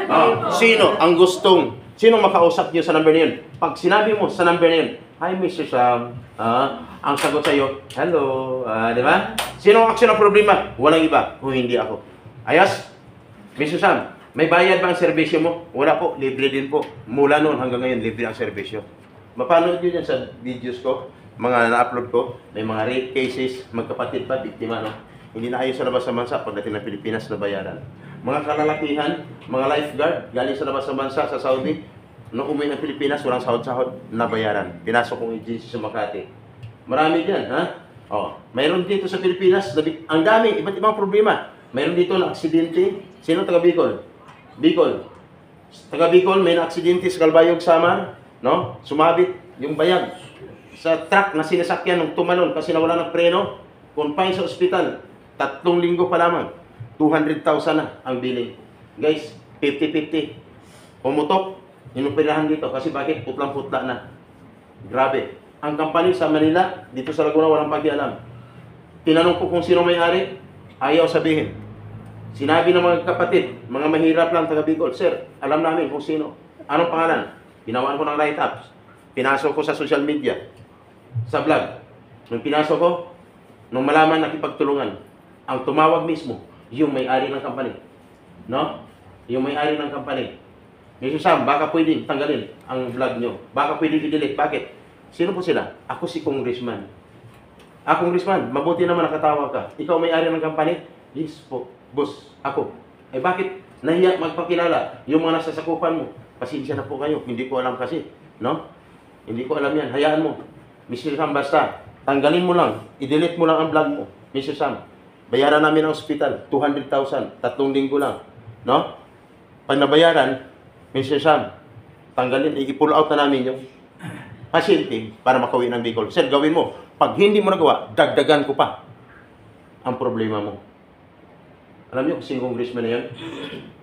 Oh, sino ang gustong, sino makausap niyo sa number na yun? Pag sinabi mo sa number na yun, hi Mr. Sam, ang sagot sa iyo, hello, di ba? Sino ang action ng problema? Walang iba, kung hindi ako. Ayos? Mr. Sam, may bayad ba ang serbisyo mo? Wala po, libre din po. Mula noon hanggang ngayon, libre ang serbisyo. Mapanood nyo yan sa videos ko, mga na-upload ko, may mga rape cases, magkapatid pa, biktima, no? Hindi na ayaw sa labas sa bansa pagdating ng Pilipinas na bayaran. Mga kalalakihan, mga lifeguard, galing sa labas sa bansa sa Saudi, nung umuwi ng Pilipinas, walang sahod-sahod, nabayaran. Pinasok kong agency sa Makati. Marami dyan, ha? Oh, mayroon dito sa Pilipinas, ang dami, iba't ibang problema. Mayroon dito na aksidente. Sino taga Bicol? Bicol. Taga Bicol, may na-aksidente sa Calbayog, Samar, no? Sumabit yung bayag sa truck na sinasakyan ng tumalon kasi nawala ng preno, confine sa ospital. 3 linggo pa lamang. 200,000 na ang billing. Guys, 50-50. Pumutok, inoperahan dito kasi bakit? Putlang-putla na. Grabe. Ang company sa Manila, dito sa Laguna, walang pakialam. Tinanong ko kung sino may-ari, ayaw sabihin. Sinabi ng mga kapatid, mga mahirap lang taga Bicol, sir, alam namin kung sino. Anong pangalan? Pinawaan ko ng write-ups. Pinasok ko sa social media, sa vlog. Nung pinasok ko, nung malaman nakipagtulungan, ang tumawag mismo, yung may-ari ng company. No? yung may-ari ng company. Mr. Sam, baka pwedeng tanggalin ang vlog nyo. Baka pwedeng i-delete. Bakit? Sino po sila? Ako si Congressman. Congressman, mabuti naman nakatawa ka. Ikaw may-ari ng company? Yes po, boss. Ako. Bakit? Nahiya magpakilala. Yung mga nasa sakupan mo. Pasensya na po kayo. Hindi ko alam kasi. No? Hindi ko alam yan. Hayaan mo. Mr. Sam, basta. Tanggalin mo lang. I-delete mo lang ang vlog mo. Mr. Sam, bayaran namin ang hospital. 200,000. 3 linggo lang. No? Pag nabayaran, Mr. Sam, tanggalin, i-pull out na namin yung pasyente para makauwi ng Bicol. Sir, gawin mo. Pag hindi mo nagawa, dagdagan ko pa ang problema mo. Alam niyo kung sino congressman na yan?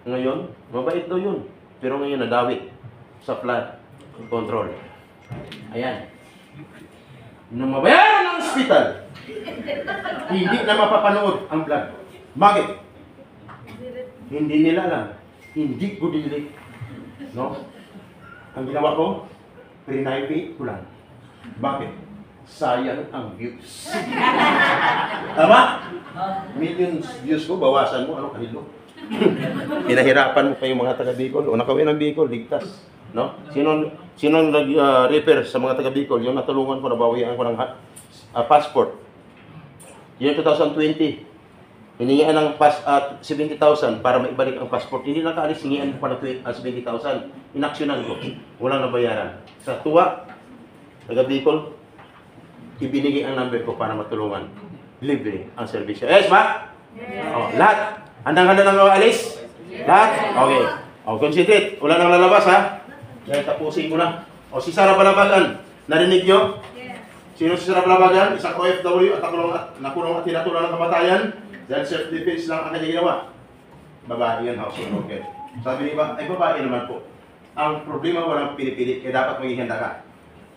Ngayon, mabait daw yun. Pero ngayon, nadawit sa flood control. Ayan. Nung mabayaran ng hospital, hindi na mapapanood ang vlog. Bakit? Hindi nila alam. Hindi ko delete. No? Ang ginawa ko, private ko lang. Bakit? Sayang ang views. Tama? Millions views ko, bawasan mo, ano kanilo? Pinahirapan mo pa yung mga taga Bicol. O nakawin ng Bicol, ligtas. No? Sino nag-repair sa mga taga Bicol? Yung natulungan ko, nabawian ko ng passport. Year 2020, hiningian ng 70,000 para maibalik ang passport. Hindi nakaalis, hingian ko pa ng 70,000. Inaksyonan ko. Walang nabayaran. Sa tuwa, taga Bicol, ibinigay ang number ko para matulungan. Libre ang serbisyo. Yes, ba? Yes. Oh, lahat. Handang-handa nang alis? Lahat? Okay. Concentrate. Wala nang lalabas, ha? Yan, tapusin ko na. Si Sara Balabagan. Narinig nyo? Yes. Sino si Sara Balabagan? Isang OFW at nakulong at tinatulan ng kamatayan. Dahil self-defense lang ang kanya ginawa. Babae yan, household worker. Sabi niya ba? Ay, babae naman po. Ang problema, walang pinipili. Kaya dapat maghihanda ka.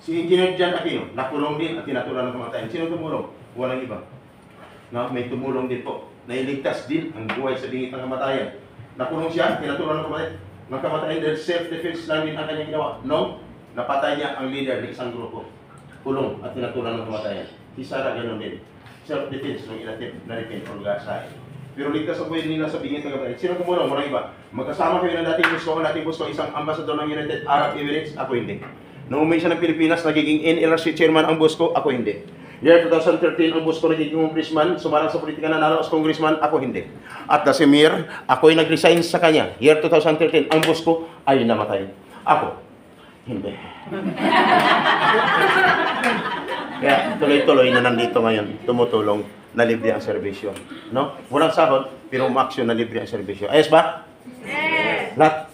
Si Engineer Jan Aquino, nakulong din at tinatulan ng kamatayan. Sino tumulong? Walang iba. No? May tumulong din po. Nailigtas din ang buhay sa bingit ng kamatayan. Nakulong siya, tinatulan ng kamatayan dahil self-defense lang din ang kanyang ginawa. No? Napatay niya ang leader ng isang grupo. Kulong at tinatulan ng kamatayan. Si Sara ganoon din. Self-defense ng inatip na rin o gasay. Pero ligtas ang buhay nila sa bingit ng kamatayan. Sino tumulong? Walang iba. Magkasama kayo ng dating gusto. Ang dating gusto, isang ambassador ng United Arab Emirates. Ako hindi. Nung umuwi siya ng Pilipinas, nagiging NLRC chairman ang boss ko. Ako hindi. Year 2013, ang boss ko nagiging congressman, sumarang sa politika na nanalo as congressman, ako hindi. At the same year, ako'y nag-resign sa kanya. Year 2013, ang boss ko ay namatay. Ako, hindi. Kaya tuloy-tuloy na nandito ngayon, tumutulong na libre ang serbisyo. No? Walang sahod, pero umaksyon na libre ang serbisyo. Ayos ba? Yes. Lahat